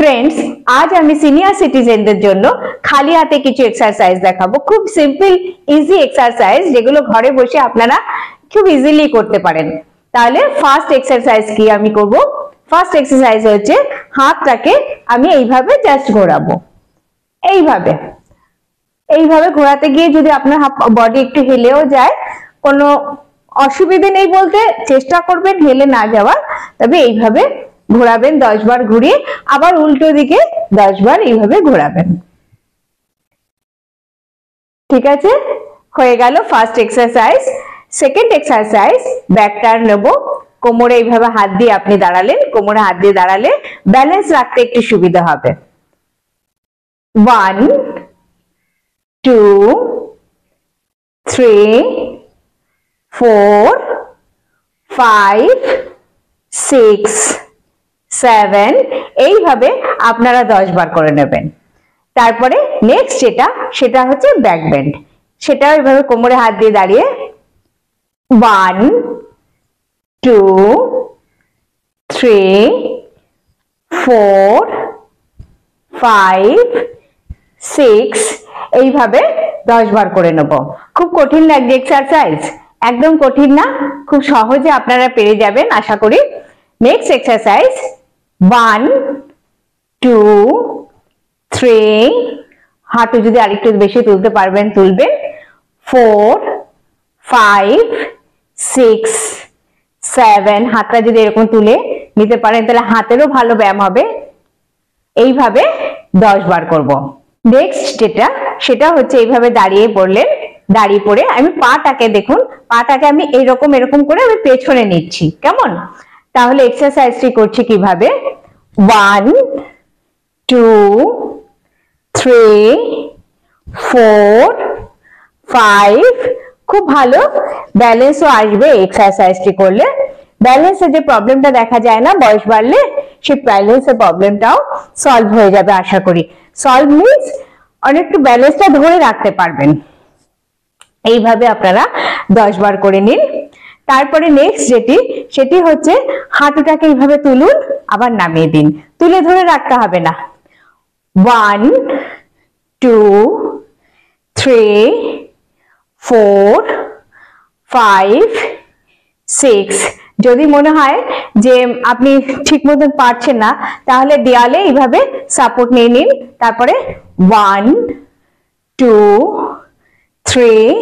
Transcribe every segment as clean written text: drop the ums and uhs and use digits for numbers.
Friends आज আমি senior সিটিজেনদের জন্য খালি হাতে কিছু এক্সারসাইজ দেখাবো। খুব সিম্পল ইজি এক্সারসাইজ যেগুলো ঘরে বসে আপনারা খুব ইজিলি করতে পারেন। তাহলে ফার্স্ট এক্সারসাইজ কি আমি করব? ফার্স্ট এক্সারসাইজ হচ্ছে হাতটাকে আমি এইভাবে জাস্ট ঘোরাবো। এইভাবে এইভাবে ঘোরাতে গিয়ে যদি আপনার বডি একটু হেলেও যায় কোনো অসুবিধা নেই, বলতে চেষ্টা করবেন হেলে না যাওয়ার। তবে এইভাবে ঘোরাবেন 10 বার, ঘুরিয়ে আবার উল্টো দিকে 10 বার এইভাবে ঘোরাবেন। ঠিক আছে, হয়ে গেল first exercise. Second exercise back turn নেব। কোমরে এইভাবে হাত দিয়ে আপনি দাঁড়ালেন, কোমরে হাত দিয়ে দাঁড়ালে ব্যালেন্স রাখতে একটু সুবিধা হবে। 1 2 3 4 5 6 7 এইভাবে আপনারা 10 বার করে নেবেন। তারপরে নেক্সট সেটা হচ্ছে ব্যাক বেন্ড। সেটাও এইভাবে কোমরে হাত দিয়ে দাঁড়িয়ে 1 2 3 4 5 6 এইভাবে 10 বার করে নেব। খুব কঠিন লাগছে এক্সারসাইজ? একদম কঠিন না, খুব সহজে আপনারা পেরে যাবেন আশা করি। নেক্সট এক্সারসাইজ 1 2 3 হাঁটু যদি আরেকটু বেশি তুলতে পারবেন তুলবেন, 4 5 6 7 হাতটা যদি এরকম তুলে নিতে পারেন তাহলে হাতেরও ভালো ব্যায়াম হবে। এইভাবে 10 বার করব। নেক্সট সেটা হচ্ছে এইভাবে দাঁড়িয়ে পড়লেন, দাঁড়িয়ে পড়ে আমি পাটাকে দেখুন, পাটাকে আমি এরকম করে আমি পেছনে নিচ্ছি, কেমন? তাহলে এক্সারসাইজটি করছি কিভাবে? 1 2 3 4 5 খুব ভালো ব্যালেন্সও আসবে একসারসাইজটি করলে। ব্যালেন্সের যে প্রবলেমটা দেখা যায় না বয়স বাড়লে, সেই ব্যালেন্সের প্রবলেমটাও সলভ হয়ে যাবে আশা করি। সলভ মিন্স অনেকটা ব্যালেন্সটা ধরে রাখতে পারবেন। এইভাবে আপনারা 10 বার করে নিন। তারপরে নেক্সট সেটি হচ্ছে হাঁটুটাকে এইভাবে তুলুন, আবার নামিয়ে দিন। তুলে ধরে রাখতে হবে না। 1 2 3 4 5 6 যদি মনে হয় যে আপনি ঠিক মতন পারছেন না তাহলে দেয়ালে এইভাবে সাপোর্ট নিয়ে নিন। তারপরে 1 2 3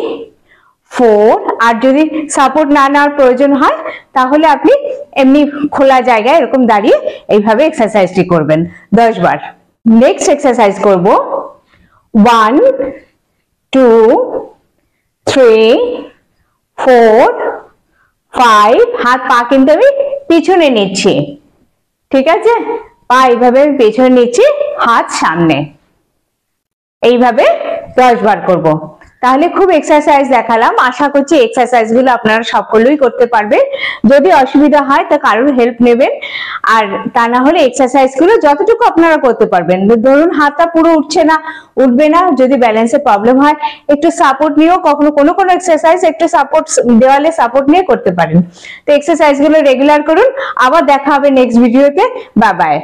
4 আর যদি সাপোর্ট না নেওয়ার প্রয়োজন হয় তাহলে আপনি এমনি খোলা জায়গায় এরকম দাঁড়িয়ে এইভাবে এক্সারসাইজটি করবেন 10 বার। নেক্সট এক্সারসাইজ করব 1 2 3 4 5 হাত পা কিন্তু আমি পিছনে নিচ্ছি। ঠিক আছে, পা এইভাবে আমি পেছনে নিচ্ছি, হাত সামনে। এইভাবে 10 বার করব। তাহলে খুব এক্সারসাইজ দেখালাম, আশা করছি এক্সারসাইজ গুলো আপনারা সকলেই করতে পারবেন। যদি অসুবিধা হয় তা কারোর হেল্প নেবেন, আর তা না হলে এক্সারসাইজ গুলো যতটুকু আপনারা করতে পারবেন। ধরুন হাতটা পুরো উঠবে না, যদি ব্যালেন্সের প্রবলেম হয় একটু সাপোর্ট নিয়েও কখনো কোনো এক্সারসাইজ একটু সাপোর্ট, দেওয়ালে সাপোর্ট নিয়ে করতে পারেন। তো এক্সারসাইজ গুলো রেগুলার করুন। আবার দেখা হবে নেক্সট ভিডিওতে। Bye bye.